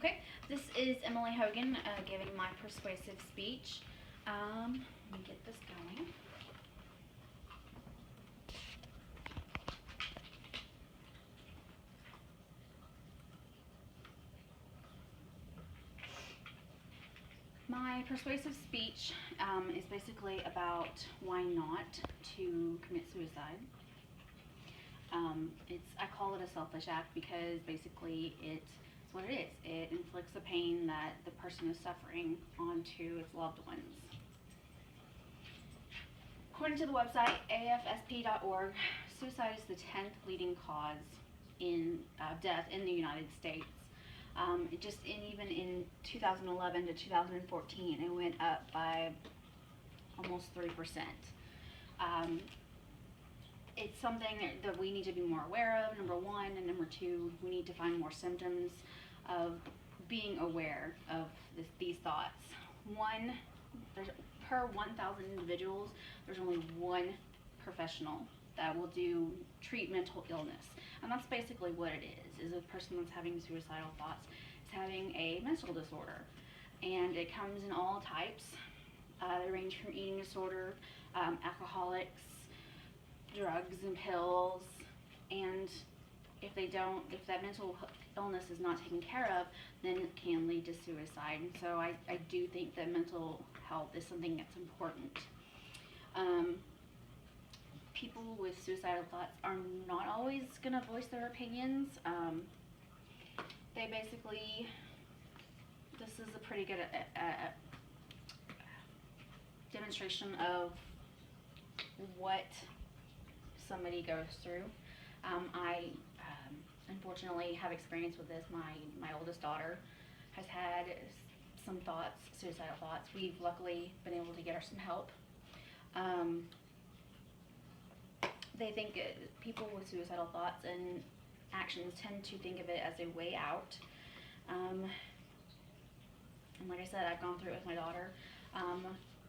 Okay, this is Emily Hogan giving my persuasive speech. Let me get this going. My persuasive speech is basically about why not to commit suicide. I call it a selfish act because basically it's what it is. It inflicts the pain that the person is suffering onto its loved ones. According to the website afsp.org, suicide is the 10th leading cause in death in the United States. Even in 2011 to 2014, it went up by almost 3%. It's something that we need to be more aware of, number one, and number two, we need to find more symptoms of being aware of these thoughts. Per 1,000 individuals, there's only one professional that will treat mental illness. And that's basically what it is a person that's having suicidal thoughts is having a mental disorder. And it comes in all types. They range from eating disorder, alcoholics, drugs and pills, and if that mental illness is not taken care of, then it can lead to suicide. And so I do think that mental health is something that's important. People with suicidal thoughts are not always going to voice their opinions. This is a pretty good demonstration of what somebody goes through. I unfortunately have experience with this. My oldest daughter has had some suicidal thoughts. We've luckily been able to get her some help. They think people with suicidal thoughts and actions tend to think of it as a way out. And like I said, I've gone through it with my daughter.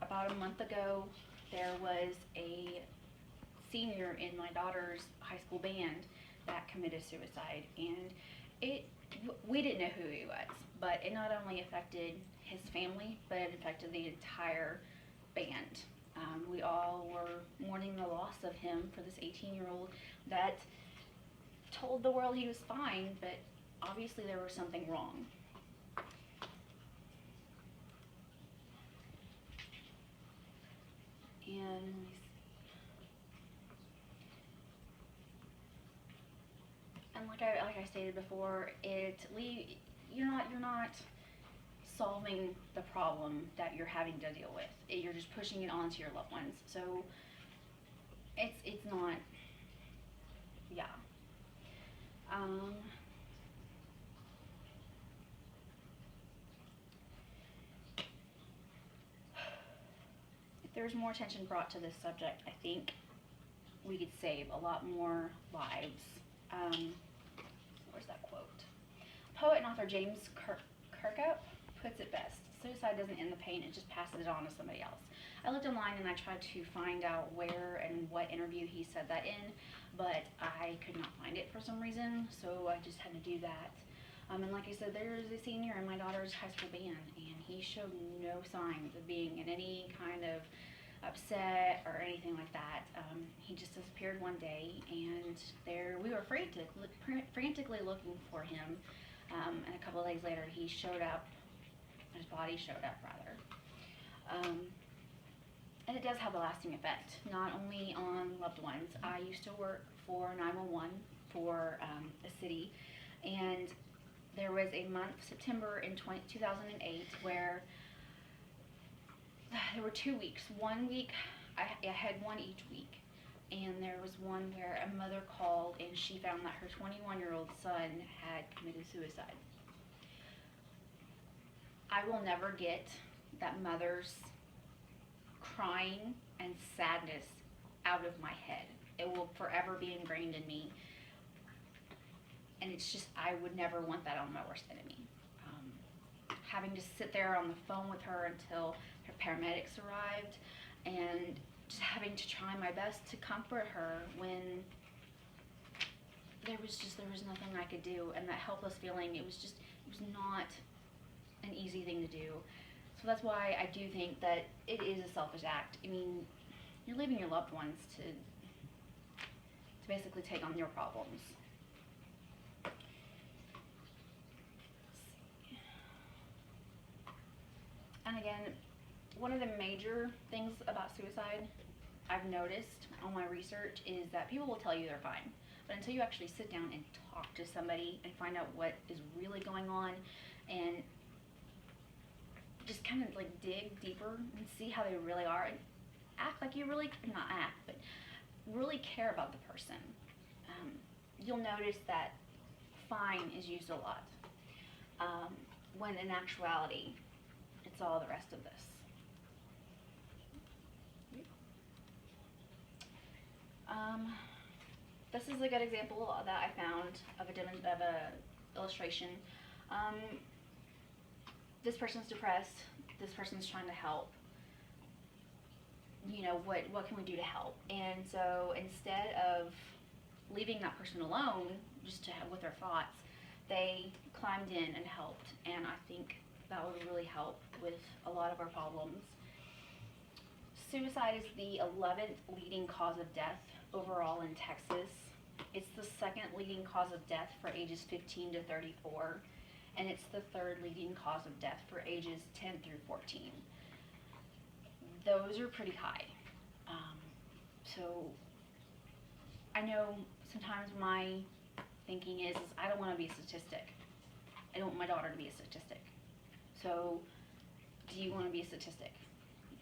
About a month ago, there was a senior in my daughter's high school band that committed suicide, and we didn't know who he was, but it not only affected his family, but it affected the entire band. We all were mourning the loss of him for this 18-year-old that told the world he was fine, but obviously there was something wrong. And like I stated before, you're not solving the problem that you're having to deal with. You're just pushing it onto your loved ones. So it's not, yeah. If there's more attention brought to this subject, I think we could save a lot more lives. Where's that quote? Poet and author James Kirkup puts it best. Suicide doesn't end the pain, it just passes it on to somebody else. I looked online and I tried to find out where and what interview he said that in, but I could not find it for some reason, so I just had to do that. And like I said, there's a senior in my daughter's high school band, and he showed no signs of being in any kind of upset or anything like that. He just disappeared one day, and we were frantically looking for him, and a couple of days later he showed up. His body showed up, rather. And it does have a lasting effect, not only on loved ones. I used to work for 911 for a city, and there was a month, September in 2008, where there were 2 weeks. 1 week, I had one each week, and there was one where a mother called and she found that her 21-year-old son had committed suicide. I will never get that mother's crying and sadness out of my head. It will forever be ingrained in me, and it's just, I would never want that on my worst enemy. Having to sit there on the phone with her until her paramedics arrived, and just having to try my best to comfort her when there was nothing I could do, and that helpless feeling, it was not an easy thing to do. So that's why I do think that it is a selfish act. I mean, you're leaving your loved ones to basically take on your problems. And again, one of the major things about suicide I've noticed on my research is that people will tell you they're fine, but until you actually sit down and talk to somebody and find out what is really going on, and just kind of like dig deeper and see how they really are, and act like you really, not act, but really care about the person, you'll notice that fine is used a lot, when in actuality, it's all the rest of this. This is a good example that I found of a illustration. This person's depressed. This person's trying to help. You know, what can we do to help? And so instead of leaving that person alone, just to have with their thoughts, they climbed in and helped. And I think that would really help with a lot of our problems. Suicide is the 11th leading cause of death overall in Texas. It's the second leading cause of death for ages 15 to 34, and it's the third leading cause of death for ages 10 through 14. Those are pretty high. So I know sometimes my thinking is I don't want to be a statistic. I don't want my daughter to be a statistic. So do you want to be a statistic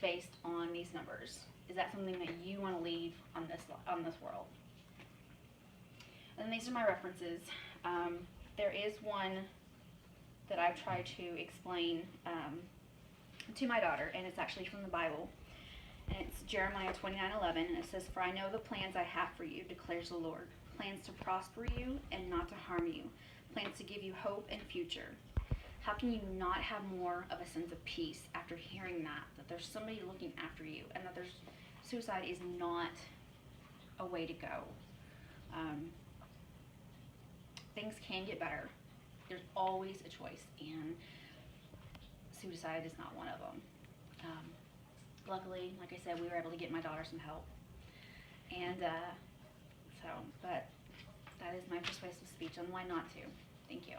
based on these numbers? Is that something that you want to leave on this world? And these are my references. There is one that I've tried to explain to my daughter, and it's actually from the Bible. And it's Jeremiah 29:11, and it says, "For I know the plans I have for you, declares the Lord, plans to prosper you and not to harm you, plans to give you hope and future." How can you not have more of a sense of peace after hearing that there's somebody looking after you, and that suicide is not a way to go? Things can get better. There's always a choice, and suicide is not one of them. Luckily, like I said, we were able to get my daughter some help. And but that is my persuasive speech on why not to. Thank you.